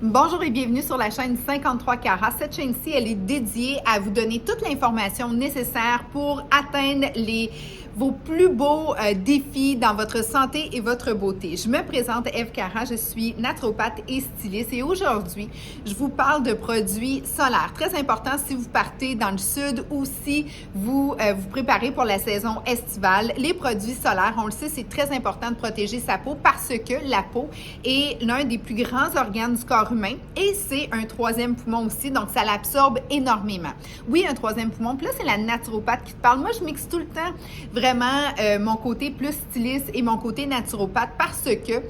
Bonjour et bienvenue sur la chaîne 53 Cara. Cette chaîne-ci, elle est dédiée à vous donner toute l'information nécessaire pour atteindre vos plus beaux défis dans votre santé et votre beauté. Je me présente Eve Cara, je suis naturopathe et styliste et aujourd'hui, je vous parle de produits solaires. Très important si vous partez dans le sud ou si vous vous préparez pour la saison estivale. Les produits solaires, on le sait, c'est très important de protéger sa peau parce que la peau est l'un des plus grands organes du corps humain et c'est un troisième poumon aussi, donc ça l'absorbe énormément. Oui, un troisième poumon, puis là, c'est la naturopathe qui te parle. Moi, je mixe tout le temps vraiment mon côté plus styliste et mon côté naturopathe parce que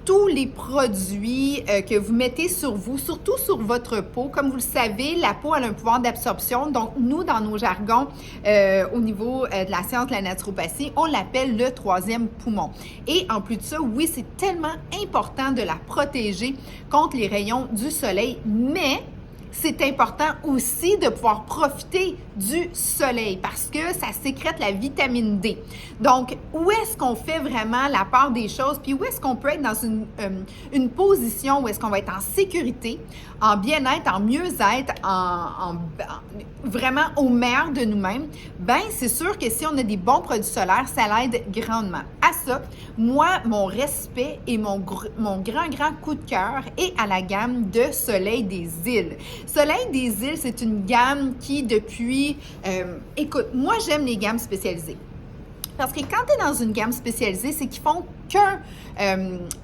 tous les produits que vous mettez sur vous, surtout sur votre peau, comme vous le savez, la peau a un pouvoir d'absorption. Donc, nous, dans nos jargons, au niveau de la science de la naturopathie, on l'appelle le troisième poumon. Et en plus de ça, oui, c'est tellement important de la protéger contre les rayons du soleil, mais c'est important aussi de pouvoir profiter du soleil parce que ça sécrète la vitamine D. Donc, où est-ce qu'on fait vraiment la part des choses, puis où est-ce qu'on peut être dans une position où est-ce qu'on va être en sécurité, en bien-être, en mieux-être, vraiment au meilleur de nous-mêmes? Ben, c'est sûr que si on a des bons produits solaires, ça l'aide grandement. À ça, moi, mon respect et mon grand coup de cœur est à la gamme de Soleil des Îles. Soleil des Îles, c'est une gamme qui depuis... écoute, moi j'aime les gammes spécialisées. Parce que quand tu es dans une gamme spécialisée, c'est qu'ils font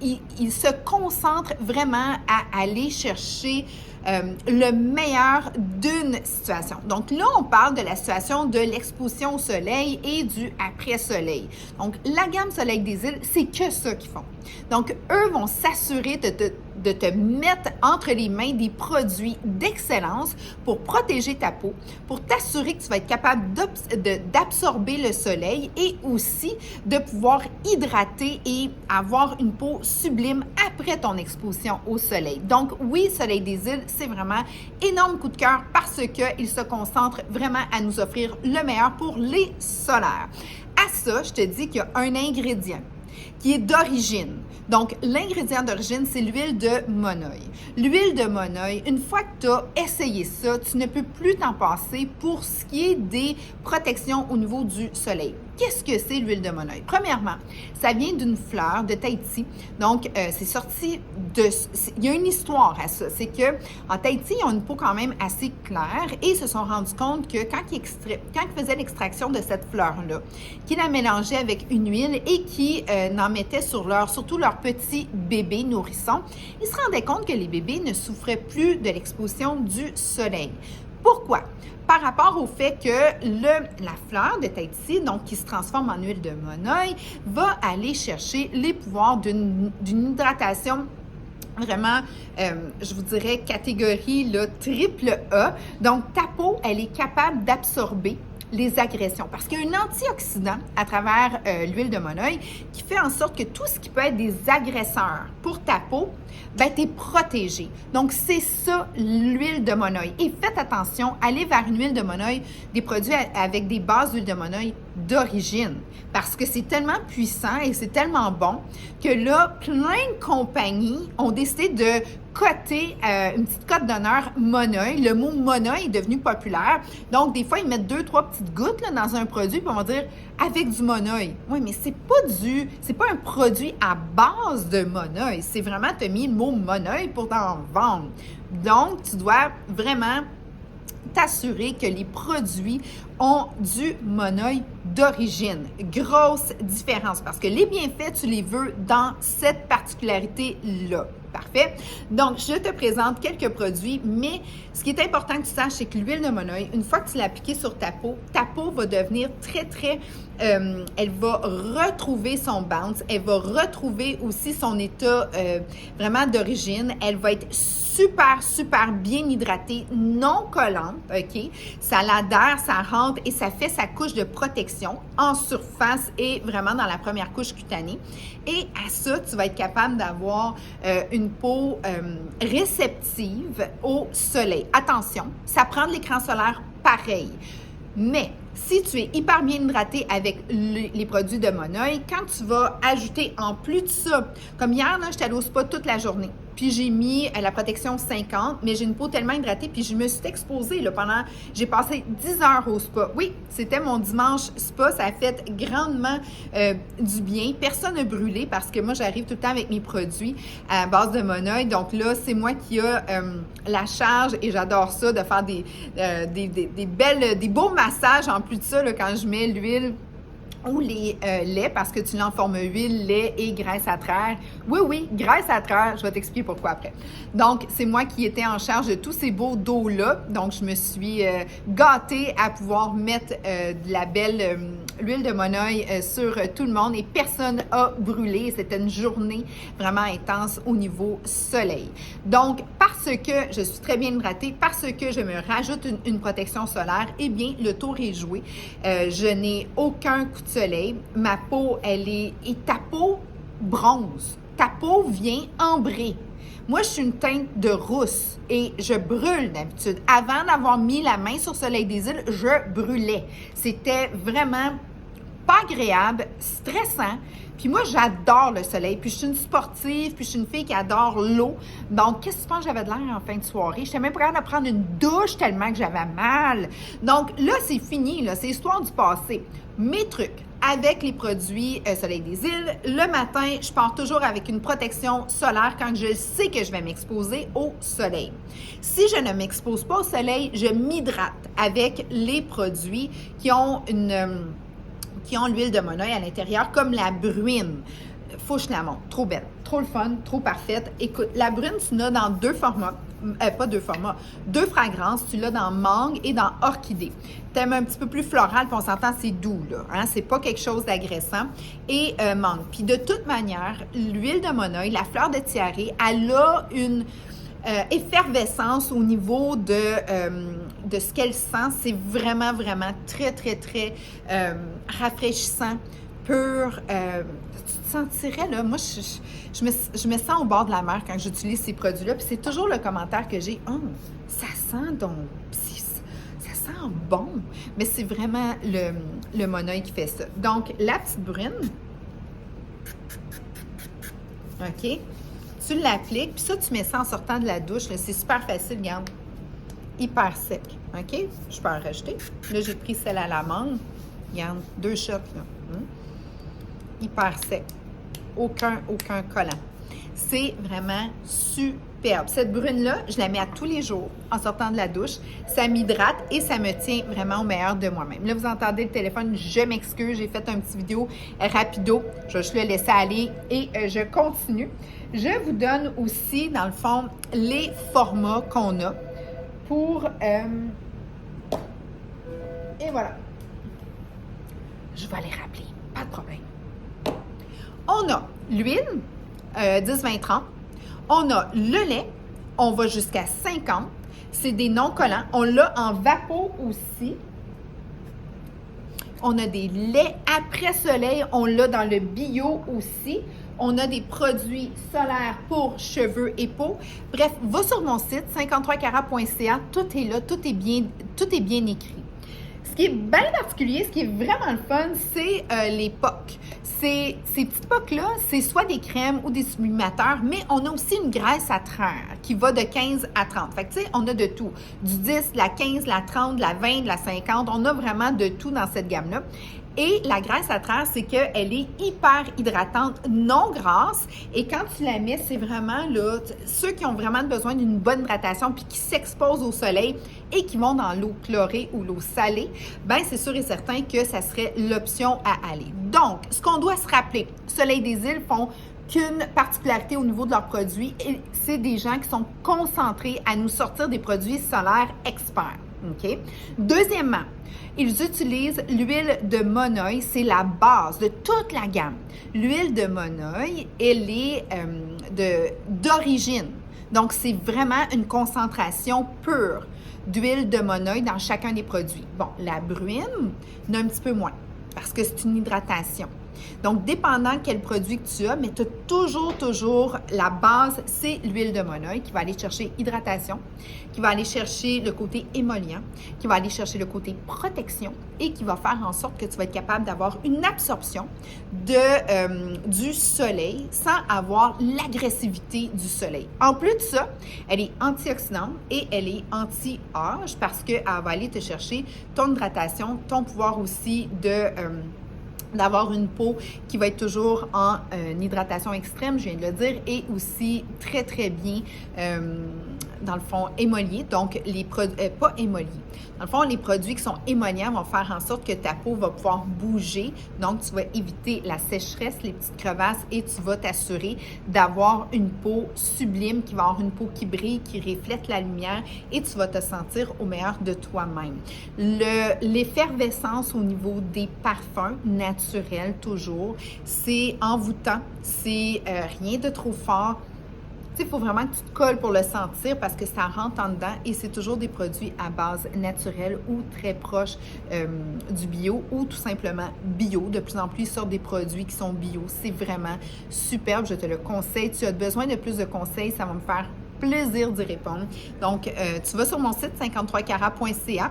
ils se concentrent vraiment à aller chercher le meilleur d'une situation. Donc là, on parle de la situation de l'exposition au soleil et du après-soleil. Donc, la gamme Soleil des Îles, c'est que ça qu'ils font. Donc, eux vont s'assurer de te mettre entre les mains des produits d'excellence pour protéger ta peau, pour t'assurer que tu vas être capable d'absorber le soleil et aussi de pouvoir hydrater et avoir une peau sublime après ton exposition au soleil. Donc oui, Soleil des Îles, c'est vraiment énorme coup de cœur parce qu'ils se concentrent vraiment à nous offrir le meilleur pour les solaires. À ça, je te dis qu'il y a un ingrédient qui est d'origine. Donc, l'ingrédient d'origine, c'est l'huile de monoeil. L'huile de monoeil, une fois que tu as essayé ça, tu ne peux plus t'en passer pour ce qui est des protections au niveau du soleil. Qu'est-ce que c'est l'huile de monoeil? Premièrement, ça vient d'une fleur de Tahiti. Donc, c'est sorti de... Il y a une histoire à ça. C'est qu'en Tahiti, ils ont une peau quand même assez claire et ils se sont rendus compte que quand ils faisaient l'extraction de cette fleur-là, qu'ils la mélangeaient avec une huile et qu'ils en mettaient surtout leurs petits bébés nourrissons, ils se rendaient compte que les bébés ne souffraient plus de l'exposition du soleil. Pourquoi? Par rapport au fait que la fleur de Tahiti, donc qui se transforme en huile de monoeil, va aller chercher les pouvoirs d'une hydratation vraiment, je vous dirais, catégorie là, triple A. Donc, ta peau, elle est capable d'absorber les agressions. Parce qu'il y a un antioxydant à travers l'huile de monoeil qui fait en sorte que tout ce qui peut être des agresseurs pour ta peau, ben, tu es protégé. Donc, c'est ça, l'huile de monoeil. Et faites attention, allez vers une huile de monoeil, des produits avec des bases d'huile de monoeil d'origine. Parce que c'est tellement puissant et c'est tellement bon que là, plein de compagnies ont décidé de coter une petite cote d'honneur monoeil. Le mot monoeil est devenu populaire. Donc, des fois, ils mettent 2-3 petites gouttes là, dans un produit puis on va dire avec du monoeil. Oui, mais c'est pas un produit à base de monoeil. C'est vraiment, tu as mis le mot monoeil pour t'en vendre. Donc, tu dois vraiment t'assurer que les produits ont du monoeil d'origine. Grosse différence parce que les bienfaits, tu les veux dans cette particularité-là. Parfait. Donc, je te présente quelques produits, mais ce qui est important que tu saches, c'est que l'huile de monoeil, une fois que tu l'as appliquée sur ta peau va devenir très, elle va retrouver son bounce, elle va retrouver aussi son état vraiment d'origine, elle va être super bien hydratée, non collante, OK? Ça l'adhère, ça rentre et ça fait sa couche de protection en surface et vraiment dans la première couche cutanée. Et à ça, tu vas être capable d'avoir une peau réceptive au soleil. Attention, ça prend de l'écran solaire pareil. Mais si tu es hyper bien hydraté avec les produits de monoeil, quand tu vas ajouter en plus de ça, comme hier, là, j'étais allée au spa toute la journée. puis j'ai mis la protection 50, mais j'ai une peau tellement hydratée, puis je me suis exposée là, pendant... J'ai passé 10 heures au spa. Oui, c'était mon dimanche spa, ça a fait grandement du bien. Personne n'a brûlé parce que moi, j'arrive tout le temps avec mes produits à base de monoï. Donc là, c'est moi qui a la charge et j'adore ça, de faire des beaux massages en plus de ça là, quand je mets l'huile ou les laits, parce que tu l'as en forme huile, lait et graisse à traire. Oui, graisse à traire, je vais t'expliquer pourquoi après. Donc, c'est moi qui étais en charge de tous ces beaux dos-là. Donc, je me suis gâtée à pouvoir mettre de la belle huile de monoï sur tout le monde et personne n'a brûlé. C'était une journée vraiment intense au niveau soleil. Donc, parce que je suis très bien hydratée, parce que je me rajoute une protection solaire, eh bien, le tour est joué. Je n'ai aucun coup de soleil. Ma peau, et ta peau bronze. Ta peau vient ambrée. Moi, je suis une teinte de rousse et je brûle d'habitude. Avant d'avoir mis la main sur Soleil des Îles, je brûlais. C'était vraiment pas agréable, stressant. Puis moi, j'adore le soleil. Puis je suis une sportive, puis je suis une fille qui adore l'eau. Donc, qu'est-ce que tu penses que j'avais de l'air en fin de soirée? Je n'étais même pas capable de prendre une douche tellement que j'avais mal. Donc là, c'est fini, là. C'est histoire du passé. Mes trucs avec les produits Soleil des Îles, le matin, je pars toujours avec une protection solaire quand je sais que je vais m'exposer au soleil. Si je ne m'expose pas au soleil, je m'hydrate avec les produits qui ont l'huile de monoï à l'intérieur, comme la bruine. Faut que je la montre. Trop belle, trop le fun, trop parfaite. Écoute, la bruine, tu l'as dans deux fragrances. Tu l'as dans mangue et dans orchidée. T'aimes un petit peu plus floral, puis on s'entend, c'est doux, là. Hein? C'est pas quelque chose d'agressant. Et mangue. Puis de toute manière, l'huile de monoï, la fleur de tiare, elle a une effervescence au niveau de ce qu'elle sent. C'est vraiment, vraiment très, très, très rafraîchissant, pur. Tu te sentirais, là, moi, je me sens au bord de la mer quand j'utilise ces produits-là. Puis c'est toujours le commentaire que j'ai. Oh, ça sent donc, ça sent bon. Mais c'est vraiment le monoï qui fait ça. Donc, la petite brune. OK? Tu l'appliques, puis ça, tu mets ça en sortant de la douche. C'est super facile, regarde. Hyper sec. OK? Je peux en rajouter. Là, j'ai pris celle à la mangue. Regarde, 2 shots, là. Hyper sec. Aucun collant. C'est vraiment superbe. Cette brune-là, je la mets à tous les jours en sortant de la douche. Ça m'hydrate et ça me tient vraiment au meilleur de moi-même. Là, vous entendez le téléphone, je m'excuse. J'ai fait une petite vidéo rapido. Je vais juste le laisser aller et je continue. Je vous donne aussi, dans le fond, les formats qu'on a pour... et voilà. Je vais les rappeler. Pas de problème. On a l'huile, 10, 20, 30. On a le lait. On va jusqu'à 50. C'est des non-collants. On l'a en vapeau aussi. On a des laits après soleil. On l'a dans le bio aussi. On a des produits solaires pour cheveux et peau. Bref, va sur mon site 53carat.ca. Tout est là. Tout est bien écrit. Ce qui est bien particulier, ce qui est vraiment le fun, c'est les POC. Ces petites POC-là, c'est soit des crèmes ou des sublimateurs, mais on a aussi une graisse à traire qui va de 15 à 30. Fait que, tu sais, on a de tout. Du 10, de la 15, de la 30, de la 20, de la 50. On a vraiment de tout dans cette gamme-là. Et la graisse à traire, c'est qu'elle est hyper hydratante, non grasse. Et quand tu la mets, c'est vraiment là, ceux qui ont vraiment besoin d'une bonne hydratation puis qui s'exposent au soleil et qui vont dans l'eau chlorée ou l'eau salée, ben c'est sûr et certain que ça serait l'option à aller. Donc, ce qu'on doit se rappeler, Soleil des Îles font qu'une particularité au niveau de leurs produits, et c'est des gens qui sont concentrés à nous sortir des produits solaires experts. OK? Deuxièmement, ils utilisent l'huile de monoï, c'est la base de toute la gamme. L'huile de monoï, elle est d'origine. Donc, c'est vraiment une concentration pure d'huile de monoï dans chacun des produits. Bon, la bruine, on a un petit peu moins parce que c'est une hydratation. Donc, dépendant quel produit que tu as, mais tu as toujours la base, c'est l'huile de monoï qui va aller chercher hydratation, qui va aller chercher le côté émollient, qui va aller chercher le côté protection et qui va faire en sorte que tu vas être capable d'avoir une absorption du soleil sans avoir l'agressivité du soleil. En plus de ça, elle est antioxydante et elle est anti-âge parce qu'elle va aller te chercher ton hydratation, ton pouvoir aussi d'avoir une peau qui va être toujours en hydratation extrême, je viens de le dire, et aussi très bien, dans le fond, émollier. Donc, les produits, pas émollier. Dans le fond, les produits qui sont émollients vont faire en sorte que ta peau va pouvoir bouger. Donc, tu vas éviter la sécheresse, les petites crevasses et tu vas t'assurer d'avoir une peau sublime, qui va avoir une peau qui brille, qui reflète la lumière et tu vas te sentir au meilleur de toi-même. L'effervescence au niveau des parfums naturels, toujours, c'est envoûtant, c'est rien de trop fort. Il faut vraiment que tu te colles pour le sentir parce que ça rentre en dedans et c'est toujours des produits à base naturelle ou très proches du bio ou tout simplement bio. De plus en plus, ils sortent des produits qui sont bio. C'est vraiment superbe, je te le conseille. Tu as besoin de plus de conseils, ça va me faire plaisir d'y répondre. Donc, tu vas sur mon site 53carats.ca.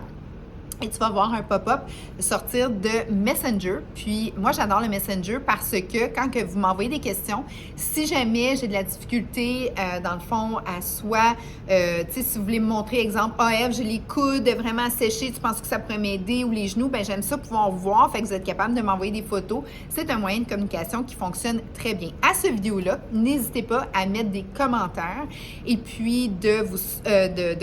Et tu vas voir un pop-up sortir de Messenger. Puis moi, j'adore le Messenger parce que quand que vous m'envoyez des questions, si jamais j'ai de la difficulté, dans le fond, à soit, tu sais, si vous voulez me montrer, exemple, Eve, j'ai les coudes vraiment séchés, tu penses que ça pourrait m'aider ou les genoux, ben j'aime ça pouvoir voir, fait que vous êtes capable de m'envoyer des photos. C'est un moyen de communication qui fonctionne très bien. À ce vidéo-là, n'hésitez pas à mettre des commentaires et puis de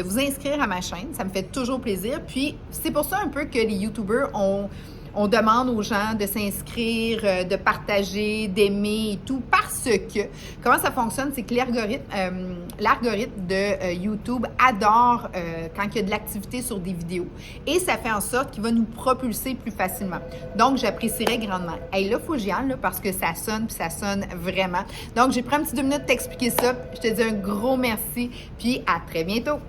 vous inscrire à ma chaîne. Ça me fait toujours plaisir. Puis, c'est pour ça un peu que les YouTubers on demande aux gens de s'inscrire, de partager, d'aimer et tout, parce que, comment ça fonctionne, c'est que l'algorithme de YouTube adore quand il y a de l'activité sur des vidéos et ça fait en sorte qu'il va nous propulser plus facilement. Donc, j'apprécierais grandement. Hey, là, il faut que j'y aille là, parce que ça sonne, puis ça sonne vraiment. Donc, j'ai pris un petit 2 minutes de t'expliquer ça. Je te dis un gros merci, puis à très bientôt!